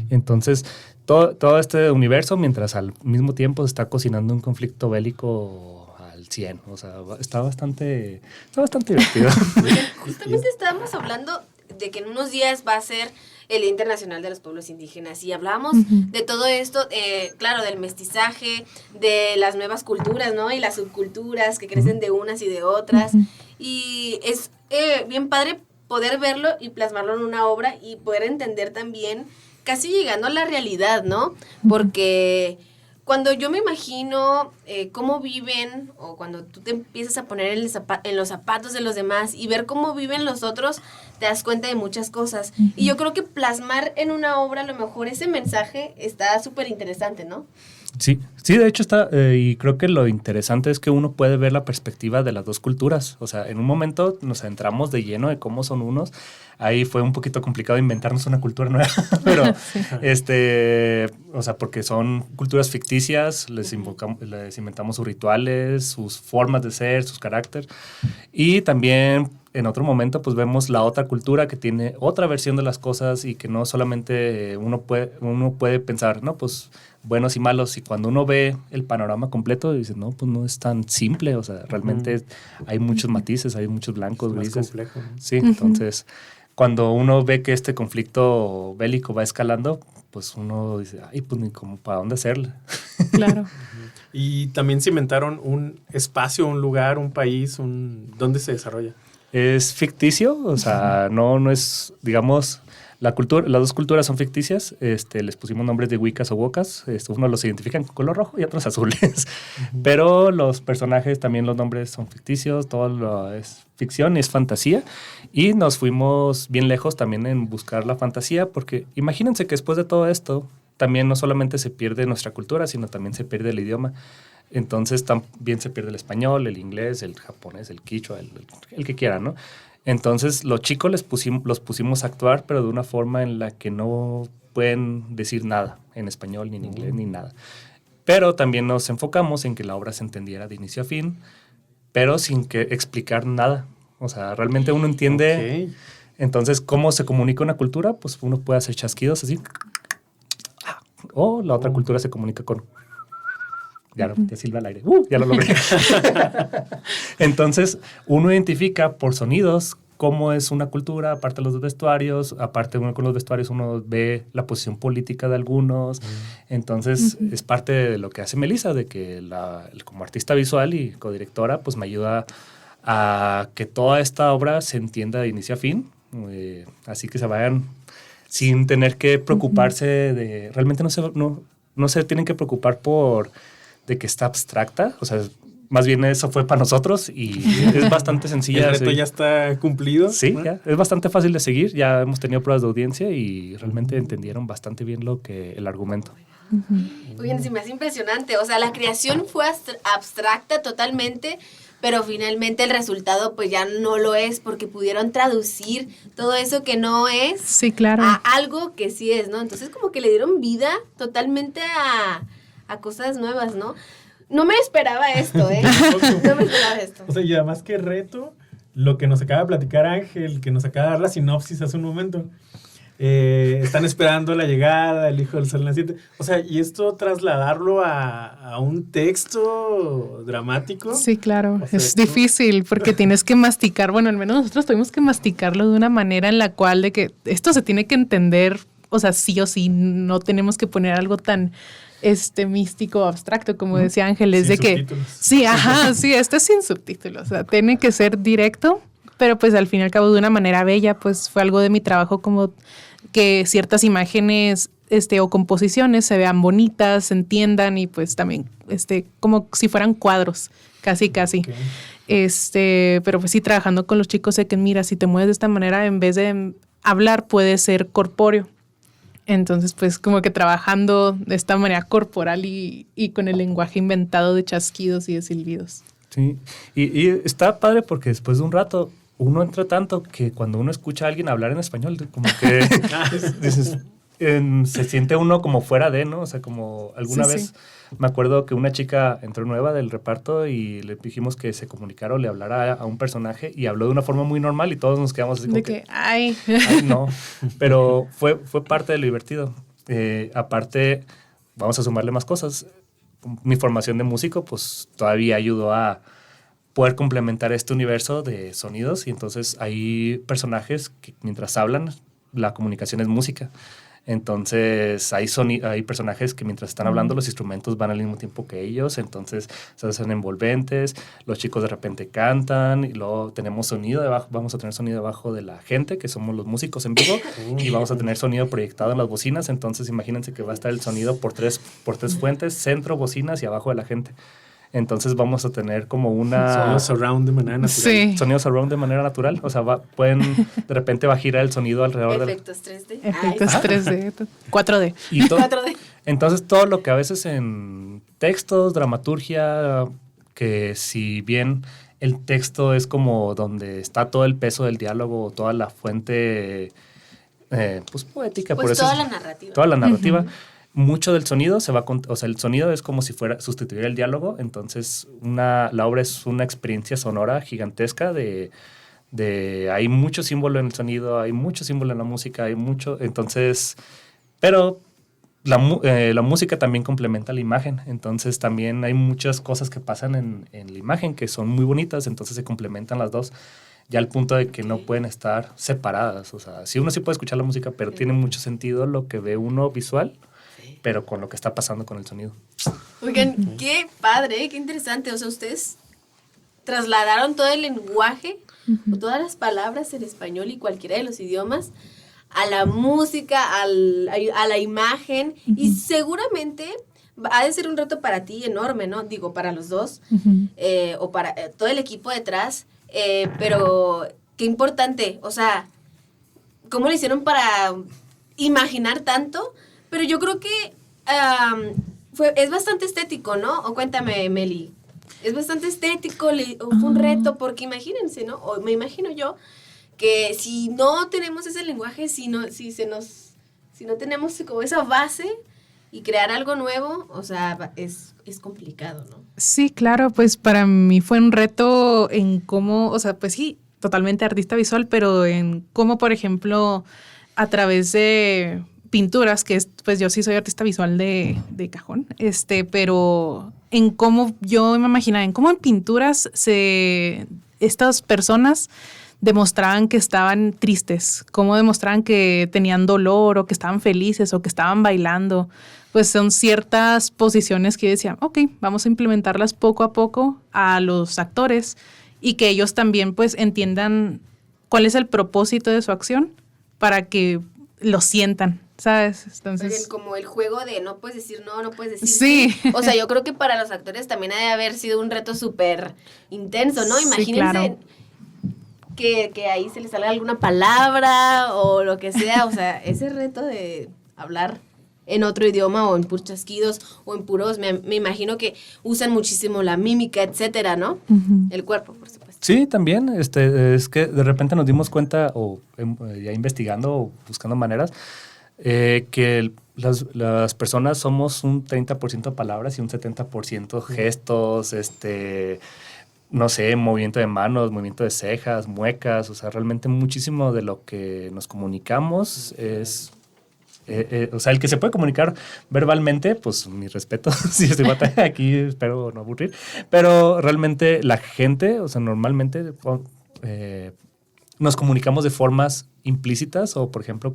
Entonces, todo este universo, mientras al mismo tiempo se está cocinando un conflicto bélico al 100. O sea, está bastante divertido. Justamente estábamos hablando de que en unos días va a ser el Día Internacional de los Pueblos Indígenas y hablábamos de todo esto, claro, del mestizaje, de las nuevas culturas, ¿no? Y las subculturas que crecen de unas y de otras. Y es bien padre poder verlo y plasmarlo en una obra y poder entender también, casi llegando a la realidad, ¿no? Porque cuando yo me imagino cómo viven, o cuando tú te empiezas a poner en los zapatos de los demás y ver cómo viven los otros, te das cuenta de muchas cosas. Y yo creo que plasmar en una obra a lo mejor ese mensaje está súper interesante, ¿no? Sí, de hecho está, y creo que lo interesante es que uno puede ver la perspectiva de las dos culturas. O sea, en un momento nos adentramos de lleno de cómo son unos. Ahí fue un poquito complicado inventarnos una cultura nueva, pero o sea, porque son culturas ficticias, les inventamos sus rituales, sus formas de ser, sus caracteres. Y también en otro momento pues vemos la otra cultura que tiene otra versión de las cosas y que no solamente uno puede pensar, no, pues buenos y malos, y cuando uno ve el panorama completo dice, no, pues no es tan simple, o sea, realmente hay muchos matices, hay muchos blancos, grises. Es complejo, ¿no? Sí, entonces cuando uno ve que este conflicto bélico va escalando, pues uno dice, ay, pues ni como para dónde hacerle. Claro. Y también se inventaron un espacio, un lugar, un país, ¿dónde se desarrolla? Es ficticio, o sea, no es, digamos, las dos culturas son ficticias. Les pusimos nombres de Wiccas o Woccas. Unos los identifican con color rojo y otros azules. Pero los personajes, también los nombres son ficticios. Todo lo es ficción y es fantasía. Y nos fuimos bien lejos también en buscar la fantasía, porque imagínense que después de todo esto, también no solamente se pierde nuestra cultura, sino también se pierde el idioma. Entonces también se pierde el español, el inglés, el japonés, el quichua, el que quiera, ¿no? Entonces los chicos los pusimos a actuar, pero de una forma en la que no pueden decir nada en español, ni en inglés, ni nada. Pero también nos enfocamos en que la obra se entendiera de inicio a fin, pero sin que explicar nada. O sea, realmente uno entiende. Okay. Entonces, ¿cómo se comunica una cultura? Pues uno puede hacer chasquidos así. O la otra cultura se comunica con... Ya te silba al aire. Ya lo logré. Entonces, uno identifica por sonidos cómo es una cultura, aparte de los vestuarios, aparte uno con los vestuarios uno ve la posición política de algunos. Entonces, es parte de lo que hace Melissa, de que como artista visual y codirectora, pues me ayuda a que toda esta obra se entienda de inicio a fin. Así que se vayan sin tener que preocuparse de... Realmente no se tienen que preocupar de que está abstracta, o sea, más bien eso fue para nosotros y es bastante sencilla. ¿El reto ya está cumplido? Sí, ya, es bastante fácil de seguir, ya hemos tenido pruebas de audiencia y realmente entendieron bastante bien el argumento. Oye, se me hace impresionante, o sea, la creación fue abstracta totalmente, pero finalmente el resultado pues ya no lo es, porque pudieron traducir todo eso que no es, sí, claro, a algo que sí es, ¿no? Entonces como que le dieron vida totalmente a cosas nuevas, ¿no? No me esperaba esto, ¿eh? No me esperaba esto. O sea, y además qué reto lo que nos acaba de platicar Ángel, que nos acaba de dar la sinopsis hace un momento. Están esperando la llegada del Hijo del Sol naciente. O sea, y esto trasladarlo a un texto dramático. Sí, claro. O sea, es difícil porque tienes que masticar. Bueno, al menos nosotros tuvimos que masticarlo de una manera en la cual de que esto se tiene que entender, o sea, sí o sí, no tenemos que poner algo tan místico, abstracto, como decía Ángel, es de que sí, esto es sin subtítulos, o sea, tiene que ser directo, pero pues al fin y al cabo de una manera bella, pues fue algo de mi trabajo, como que ciertas imágenes o composiciones se vean bonitas, se entiendan y pues también como si fueran cuadros, casi. Okay. Pero pues sí, trabajando con los chicos sé que mira, si te mueves de esta manera, en vez de hablar, puede ser corpóreo. Entonces, pues como que trabajando de esta manera corporal y con el lenguaje inventado de chasquidos y de silbidos. Sí, y está padre porque después de un rato uno entra tanto que cuando uno escucha a alguien hablar en español, como que dices, se siente uno como fuera de, ¿no? O sea, como alguna vez me acuerdo que una chica entró nueva del reparto y le dijimos que se comunicara o le hablara a un personaje y habló de una forma muy normal y todos nos quedamos así como de que, ay, no. Pero fue parte de lo divertido. Aparte, vamos a sumarle más cosas. Mi formación de músico, pues todavía ayudó a poder complementar este universo de sonidos y entonces hay personajes que mientras hablan, la comunicación es música. Entonces hay personajes que mientras están hablando los instrumentos van al mismo tiempo que ellos, entonces se hacen envolventes, los chicos de repente cantan y luego tenemos sonido debajo, vamos a tener sonido debajo de la gente, que somos los músicos en vivo, y vamos a tener sonido proyectado en las bocinas, entonces imagínense que va a estar el sonido por tres fuentes, centro, bocinas y abajo de la gente. Entonces vamos a tener como una... Sonido surround de manera natural. Sí. Sonido surround de manera natural. O sea, pueden... De repente va a girar el sonido alrededor Efectos 3D. Efectos 3D, 4D. Y 4D. Entonces, todo lo que a veces en textos, dramaturgia, que si bien el texto es como donde está todo el peso del diálogo, toda la fuente pues poética. Pues por eso toda la narrativa. Toda la narrativa. Mucho del sonido se va o sea, el sonido es como si fuera sustituir el diálogo, entonces la obra es una experiencia sonora gigantesca hay mucho símbolo en el sonido, hay mucho símbolo en la música, hay mucho, entonces, pero la música también complementa la imagen, entonces también hay muchas cosas que pasan en la imagen que son muy bonitas, entonces se complementan las dos. Ya al punto de que no pueden estar separadas, o sea, sí uno sí puede escuchar la música, pero tiene mucho sentido lo que ve uno visual, pero con lo que está pasando con el sonido. Oigan, qué padre, qué interesante. O sea, ustedes trasladaron todo el lenguaje, o todas las palabras en español y cualquiera de los idiomas, a la música, a la imagen, y seguramente ha de ser un reto para ti enorme, ¿no? Digo, para los dos, o para todo el equipo detrás, pero qué importante, o sea, ¿cómo lo hicieron para imaginar tanto? Pero yo creo que es bastante estético, ¿no? O cuéntame, Meli. Es bastante estético, fue un reto, porque imagínense, ¿no? O me imagino yo que si no tenemos ese lenguaje, si no tenemos como esa base y crear algo nuevo, o sea, es complicado, ¿no? Sí, claro, pues para mí fue un reto en cómo, o sea, pues sí, totalmente artista visual, pero en cómo, por ejemplo, a través de pinturas, que es, pues yo sí soy artista visual de cajón, pero en cómo yo me imaginaba, en cómo en pinturas estas personas demostraban que estaban tristes, cómo demostraban que tenían dolor o que estaban felices o que estaban bailando. Pues son ciertas posiciones que yo decía, ok, vamos a implementarlas poco a poco a los actores y que ellos también pues entiendan cuál es el propósito de su acción para que lo sientan, ¿sabes? Entonces, oigan, como el juego de no puedes decir no puedes decir sí. O sea, yo creo que para los actores también ha de haber sido un reto súper intenso, ¿no? Sí, Imagínense claro. que ahí se les salga alguna palabra o lo que sea, o sea, ese reto de hablar en otro idioma o en puros chasquidos o en puros, me imagino que usan muchísimo la mímica, etcétera, ¿no? Uh-huh. El cuerpo, por supuesto. Sí, también, es que de repente nos dimos cuenta, o ya investigando o buscando maneras, que las personas somos un 30% palabras y un 70% gestos, no sé, movimiento de manos, movimiento de cejas, muecas, o sea, realmente muchísimo de lo que nos comunicamos es... o sea, el que se puede comunicar verbalmente, pues mi respeto, si estoy batalla aquí, espero no aburrir, pero realmente la gente, o sea, normalmente nos comunicamos de formas implícitas o, por ejemplo,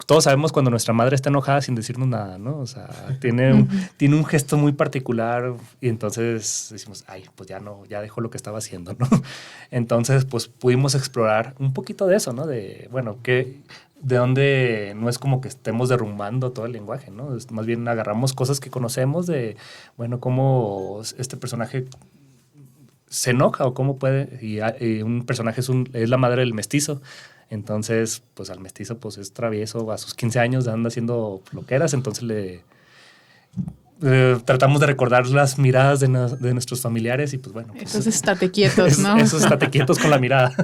todos sabemos cuando nuestra madre está enojada sin decirnos nada, ¿no? O sea, tiene un gesto muy particular y entonces decimos, ay, pues ya dejó lo que estaba haciendo, ¿no? Entonces, pues pudimos explorar un poquito de eso, ¿no? De, bueno, de donde no es como que estemos derrumbando todo el lenguaje, ¿no? Más bien agarramos cosas que conocemos de, bueno, cómo este personaje se enoja o cómo puede, y un personaje es la madre del mestizo. Entonces, pues al mestizo pues es travieso, a sus 15 años anda haciendo loqueras, entonces tratamos de recordar las miradas de nuestros familiares y pues bueno. Pues, esos estate quietos, ¿no? Esos estate quietos con la mirada.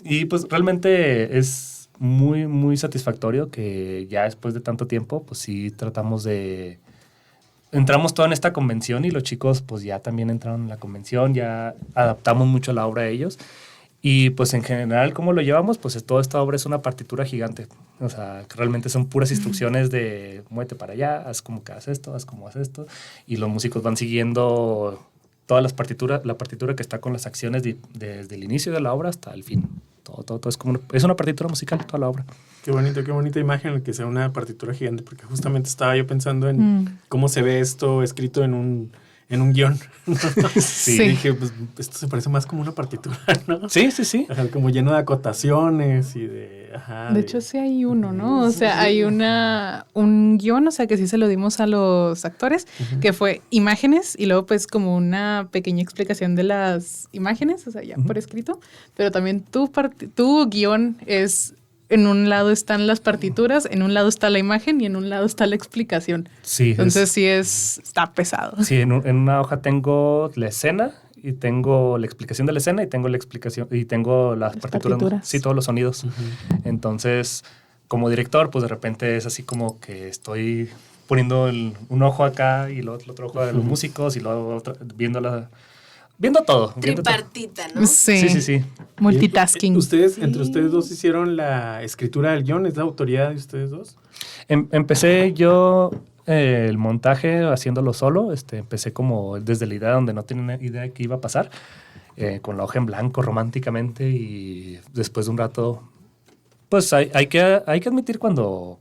Y pues realmente es muy, muy satisfactorio que ya después de tanto tiempo, pues sí tratamos de... Entramos toda en esta convención y los chicos pues ya también entraron en la convención, ya adaptamos mucho la obra a ellos. Y pues en general, ¿cómo lo llevamos? Pues toda esta obra es una partitura gigante. O sea, que realmente son puras instrucciones de muévete para allá, haz como que haz esto, haz como haz esto. Y los músicos van siguiendo todas las partituras, la partitura que está con las acciones desde el inicio de la obra hasta el fin. Todo es como es una partitura musical, toda la obra. Qué bonita imagen que sea una partitura gigante, porque justamente estaba yo pensando en cómo se ve esto escrito en un guión. Sí. Dije, pues esto se parece más como una partitura, ¿no? Sí, sí, sí. Ajá, como lleno de acotaciones y de... Ajá, de hecho, sí hay uno, ¿no? O sea, hay un guión, o sea, que sí se lo dimos a los actores, que fue imágenes y luego pues como una pequeña explicación de las imágenes, o sea, ya por escrito, pero también tu guión es... En un lado están las partituras, en un lado está la imagen y en un lado está la explicación. Sí. Entonces está pesado. Sí, en una hoja tengo la escena y tengo la explicación de la escena y tengo la explicación y tengo las partituras. Sí, todos los sonidos. Entonces, como director, pues de repente es así como que estoy poniendo un ojo acá y el otro ojo de los músicos y luego viendo todo. Tripartita, ¿no? Sí. Multitasking. Entre ustedes dos hicieron la escritura del guión, ¿es la autoría de ustedes dos? Empecé yo el montaje haciéndolo solo. Empecé como desde la idea donde no tenía idea de qué iba a pasar, con la hoja en blanco románticamente, y después de un rato, pues hay que admitir cuando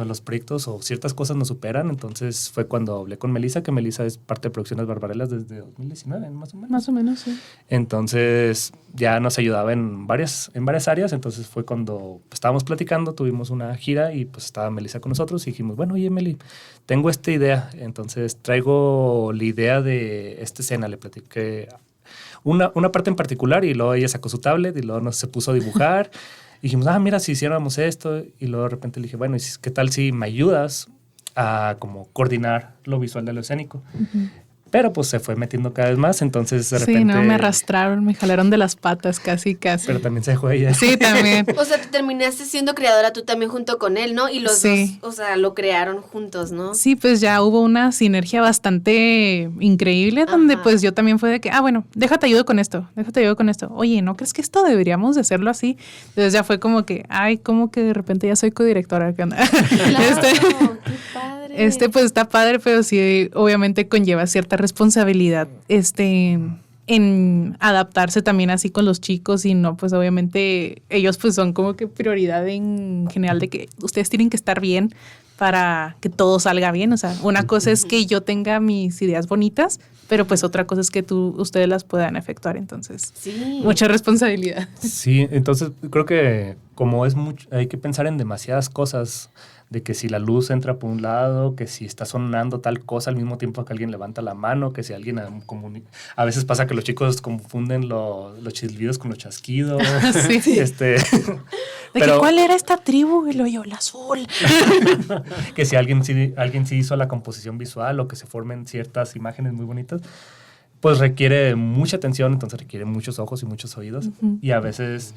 los proyectos o ciertas cosas nos superan. Entonces fue cuando hablé con Melissa, que Melissa es parte de Producciones Barbarelas desde 2019, más o menos. Más o menos, sí. Entonces ya nos ayudaba en varias áreas. Entonces fue cuando estábamos platicando, tuvimos una gira y pues estaba Melissa con nosotros y dijimos, bueno, oye, Meli, tengo esta idea. Entonces traigo la idea de esta escena. Le platiqué una parte en particular y luego ella sacó su tablet y luego se puso a dibujar. Y dijimos, mira, si hiciéramos esto. Y luego de repente le dije, bueno, ¿qué tal si me ayudas a como coordinar lo visual de lo escénico? Pero pues se fue metiendo cada vez más, entonces de repente... Sí, no, me arrastraron, me jalaron de las patas casi. Pero también se dejó ella. Sí, también. O sea, tú terminaste siendo creadora tú también junto con él, ¿no? Y los dos, o sea, lo crearon juntos, ¿no? Sí, pues ya hubo una sinergia bastante increíble, donde pues yo también fue de que, bueno, déjate ayudo con esto. Oye, ¿no crees que esto deberíamos de hacerlo así? Entonces ya fue como que, como que de repente ya soy codirectora, ¿qué onda? Claro, qué padre. Pues está padre, pero sí, obviamente conlleva cierta responsabilidad, en adaptarse también así con los chicos, y no, pues obviamente ellos pues son como que prioridad en general de que ustedes tienen que estar bien para que todo salga bien. O sea, una cosa es que yo tenga mis ideas bonitas, pero pues otra cosa es que ustedes las puedan efectuar. Entonces, mucha responsabilidad. Sí, entonces creo que como es mucho, hay que pensar en demasiadas cosas, de que si la luz entra por un lado, que si está sonando tal cosa al mismo tiempo que alguien levanta la mano, que si alguien a veces pasa que los chicos confunden los chillidos con los chasquidos. Sí. Pero, ¿cuál era esta tribu? Y lo yo, el azul. Que si alguien sí hizo la composición visual o que se formen ciertas imágenes muy bonitas, pues requiere mucha atención, entonces requiere muchos ojos y muchos oídos. Y a veces...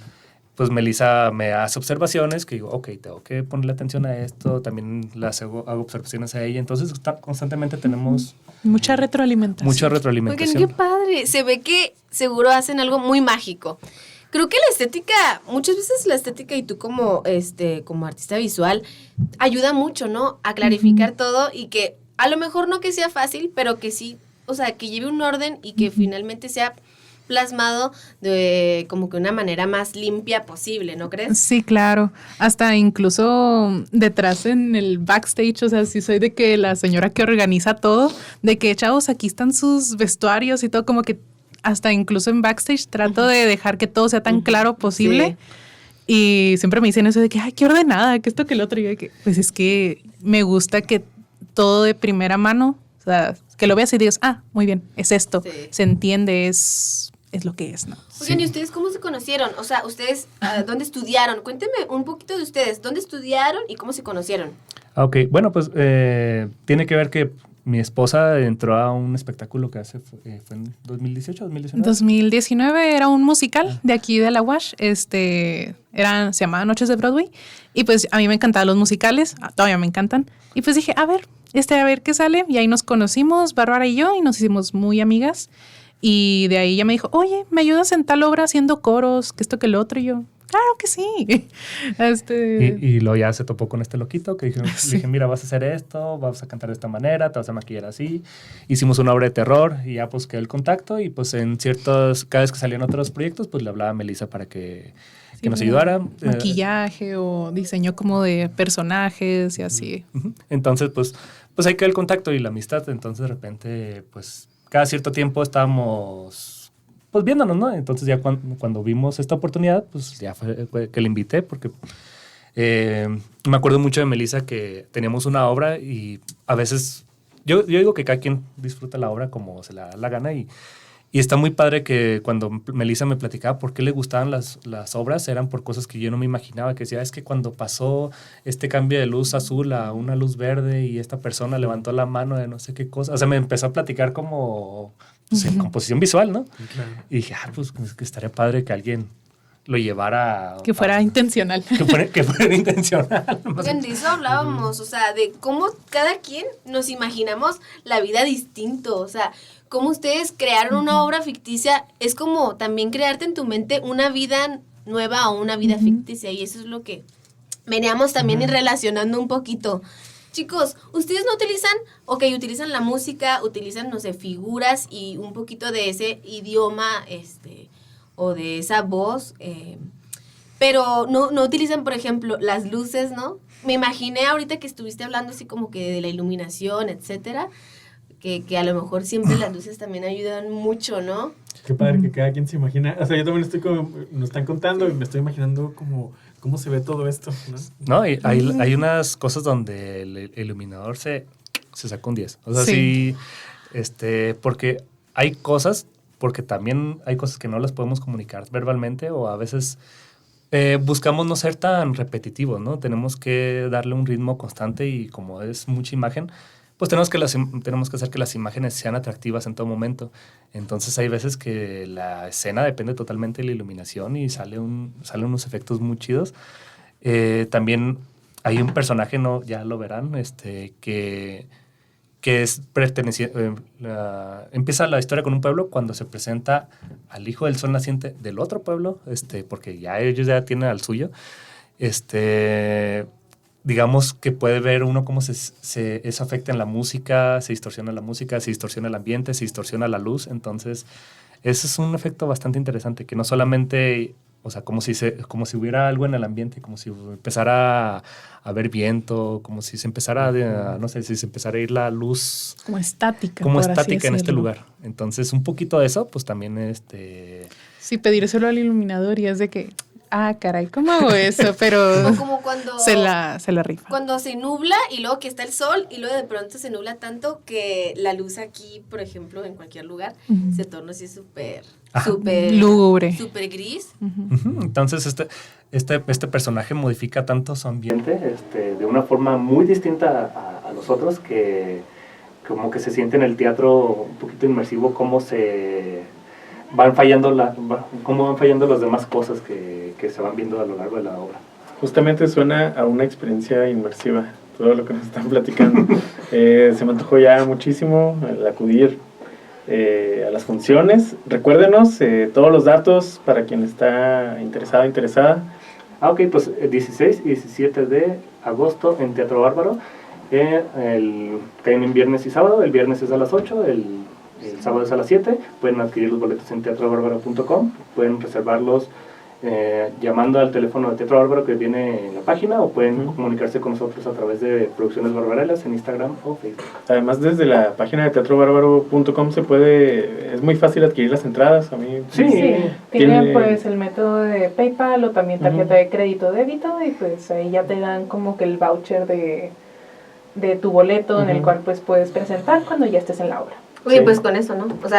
pues Melissa me hace observaciones que digo, ok, tengo que ponerle atención a esto, también hago observaciones a ella, entonces constantemente tenemos... Mucha retroalimentación. Oigan, qué padre, se ve que seguro hacen algo muy mágico. Creo que la estética, muchas veces la estética y tú como artista visual, ayuda mucho, ¿no? A clarificar todo y que a lo mejor no que sea fácil, pero que sí, o sea, que lleve un orden y que finalmente sea plasmado de como que una manera más limpia posible, ¿no crees? Sí, claro. Hasta incluso detrás en el backstage, o sea, sí soy de que la señora que organiza todo, de que, chavos, aquí están sus vestuarios y todo, como que hasta incluso en backstage trato de dejar que todo sea tan claro posible. Y siempre me dicen eso de que, ay, qué ordenada, que esto, que el otro. Y yo de que, pues es que me gusta que todo de primera mano, o sea, que lo veas y digas, ah, muy bien, es esto, Sí. se entiende, es lo que es, ¿no? Oigan, ¿y ustedes cómo se conocieron? O sea, ustedes, ¿dónde estudiaron? Cuéntenme un poquito de ustedes. ¿Dónde estudiaron y cómo se conocieron? Ok, bueno, pues tiene que ver que mi esposa entró a un espectáculo que fue en 2018, 2019. 2019 era un musical de aquí de la UASH, se llamaba Noches de Broadway, y pues a mí me encantaban los musicales, todavía me encantan, y pues dije, a ver qué sale, y ahí nos conocimos, Bárbara y yo, y nos hicimos muy amigas, y de ahí ella me dijo, oye, ¿me ayudas en tal obra haciendo coros, que esto, que lo otro? Y yo, claro que sí. Y luego ya se topó con este loquito que le dije, mira, vas a hacer esto, vas a cantar de esta manera, te vas a maquillar así. Hicimos una obra de terror y ya pues quedó el contacto y pues cada vez que salían otros proyectos, pues le hablaba a Melissa para que nos ayudara. Maquillaje o diseño como de personajes y así. Entonces, pues ahí quedó el contacto y la amistad. Entonces, de repente, pues cada cierto tiempo estábamos pues viéndonos, ¿no? Entonces ya cuando vimos esta oportunidad, pues ya fue que le invité porque me acuerdo mucho de Melissa que teníamos una obra y a veces, yo digo que cada quien disfruta la obra como se le da la gana y está muy padre que cuando Melissa me platicaba por qué le gustaban las obras, eran por cosas que yo no me imaginaba, que decía, es que cuando pasó este cambio de luz azul a una luz verde y esta persona levantó la mano de no sé qué cosa, o sea, me empezó a platicar como pues, en composición visual, ¿no? Claro. Y dije, pues que estaría padre que alguien lo llevara... Que fuera intencional. Que fuera intencional. Oigan, de eso hablábamos, o sea, de cómo cada quien nos imaginamos la vida distinto, o sea, cómo ustedes crearon una obra ficticia, es como también crearte en tu mente una vida nueva o una vida ficticia, y eso es lo que veníamos también ir relacionando un poquito. Chicos, ¿ustedes no utilizan la música, utilizan, no sé, figuras y un poquito de ese idioma, o de esa voz, pero no utilizan, por ejemplo, las luces, ¿no? Me imaginé ahorita que estuviste hablando así como que de la iluminación, etcétera, que a lo mejor siempre las luces también ayudan mucho, ¿no? Qué padre que cada quien se imagina. O sea, yo también nos están contando y me estoy imaginando cómo se ve todo esto, ¿no? No, y hay unas cosas donde el iluminador se saca un 10. O sea, sí, porque hay cosas, porque también hay cosas que no las podemos comunicar verbalmente o a veces buscamos no ser tan repetitivos, ¿no? Tenemos que darle un ritmo constante y como es mucha imagen, pues tenemos que hacer que las imágenes sean atractivas en todo momento. Entonces hay veces que la escena depende totalmente de la iluminación y salen unos efectos muy chidos. También hay un personaje, no, ya lo verán, que es empieza la historia con un pueblo cuando se presenta al hijo del sol naciente del otro pueblo, porque ya ellos ya tienen al suyo, digamos que puede ver uno cómo eso afecta en la música, se distorsiona la música, se distorsiona el ambiente, se distorsiona la luz. Entonces, ese es un efecto bastante interesante, que no solamente, o sea, como si hubiera algo en el ambiente, como si empezara a haber viento, como si se empezara a ir la luz. Como estática. Como por así estática en este decirlo. lugar. Entonces, un poquito de eso, pues también Sí, pedírselo al iluminador y es de que, caray, ¿cómo hago eso? Pero Como cuando se la rifa. Cuando se nubla y luego que está el sol y luego de pronto se nubla tanto que la luz aquí, por ejemplo, en cualquier lugar, se torna así súper lúgubre, súper gris. Entonces este personaje modifica tanto su ambiente de una forma muy distinta a los otros, que como que se siente en el teatro un poquito inmersivo cómo van fallando las demás cosas que se van viendo a lo largo de la obra. Justamente suena a una experiencia inmersiva, todo lo que nos están platicando. Se me antojó ya muchísimo el acudir a las funciones. Recuérdenos todos los datos para quien está interesada. Ok, pues 16 y 17 de agosto en Teatro Bárbaro. Caen en viernes y sábado. El viernes es a las 8, el sábado es a las 7. Pueden adquirir los boletos en teatrobarbaro.com. Pueden reservarlos llamando al teléfono de Teatro Bárbaro que viene en la página, o pueden comunicarse con nosotros a través de Producciones Barbarelas en Instagram o Facebook. Además, desde la página de teatrobarbaro.com es muy fácil adquirir las entradas. A mí Sí. Tienen pues el método de PayPal o también tarjeta de crédito débito, y pues ahí ya te dan como que el voucher de tu boleto en el cual pues puedes presentar cuando ya estés en la obra. Oye, pues con eso, ¿no? O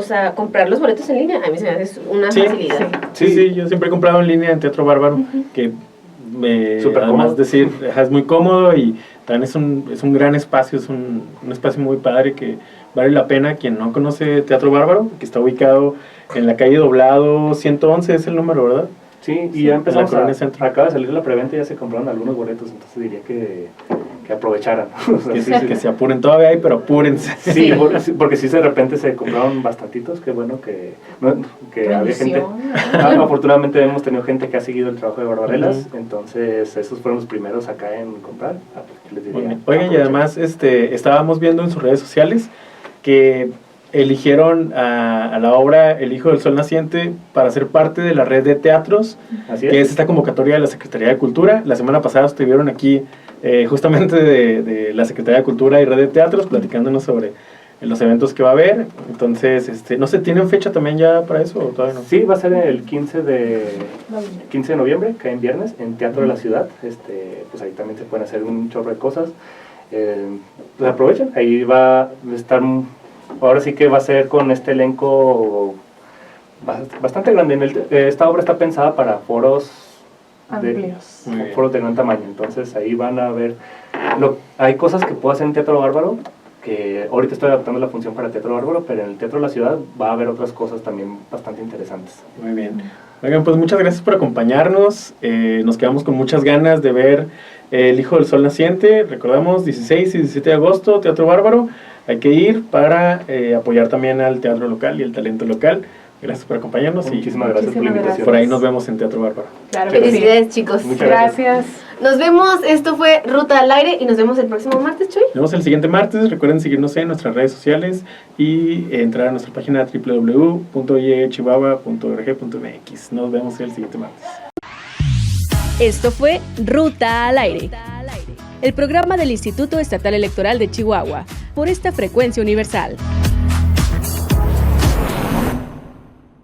sea, comprar los boletos en línea a mí se me hace una facilidad. Sí, yo siempre he comprado en línea en Teatro Bárbaro, que Súper además cómodo. decir, es muy cómodo y también es un gran espacio, es un espacio muy padre que vale la pena. Quien no conoce Teatro Bárbaro, que está ubicado en la calle Doblado 111, es el número, ¿verdad? Sí, y ya empezamos en la Colonia Centro. acaba de salir la preventa y ya se compraron algunos boletos, entonces diría que aprovecharan. O sea, Que se apuren, todavía hay, pero apúrense. Sí, porque sí de repente se compraron bastantitos, qué bueno que había gente. Afortunadamente hemos tenido gente que ha seguido el trabajo de Barbarelas, entonces esos fueron los primeros acá en comprar. Les diría, Oigan, y además estábamos viendo en sus redes sociales que eligieron a la obra El Hijo del Sol Naciente para ser parte de la red de teatros, Así que es esta convocatoria de la Secretaría de Cultura. La semana pasada estuvieron aquí justamente de la Secretaría de Cultura y Red de Teatros platicándonos sobre los eventos que va a haber. Entonces, no sé, ¿tienen fecha también ya para eso o todavía no? Sí, va a ser el 15 de noviembre, cae en viernes, en Teatro de la Ciudad. Pues ahí también se pueden hacer un chorro de cosas. Pues aprovechen, ahí va a estar, ahora sí que va a ser con este elenco bastante grande. Esta obra está pensada para foros Amplios. foros de gran tamaño, entonces ahí van a ver, hay cosas que puedo hacer en Teatro Bárbaro, que ahorita estoy adaptando la función para Teatro Bárbaro, pero en el Teatro de la Ciudad va a haber otras cosas también bastante interesantes. Muy bien. Oigan, pues muchas gracias por acompañarnos. Nos quedamos con muchas ganas de ver El Hijo del Sol Naciente. Recordamos, 16 y 17 de agosto, Teatro Bárbaro. Hay que ir para apoyar también al teatro local y el talento local. Gracias por acompañarnos. Muchísimas gracias por la invitación. Por ahí nos vemos en Teatro Bárbaro. Claro que sí. Felicidades, chicos. Muchas Gracias. Nos vemos. Esto fue Ruta al Aire y nos vemos el próximo martes, Chuy. Nos vemos el siguiente martes. Recuerden seguirnos en nuestras redes sociales y entrar a nuestra página www.iechihuahua.org.mx. Nos vemos el siguiente martes. Esto fue Ruta al Aire, el programa del Instituto Estatal Electoral de Chihuahua, por esta frecuencia universal.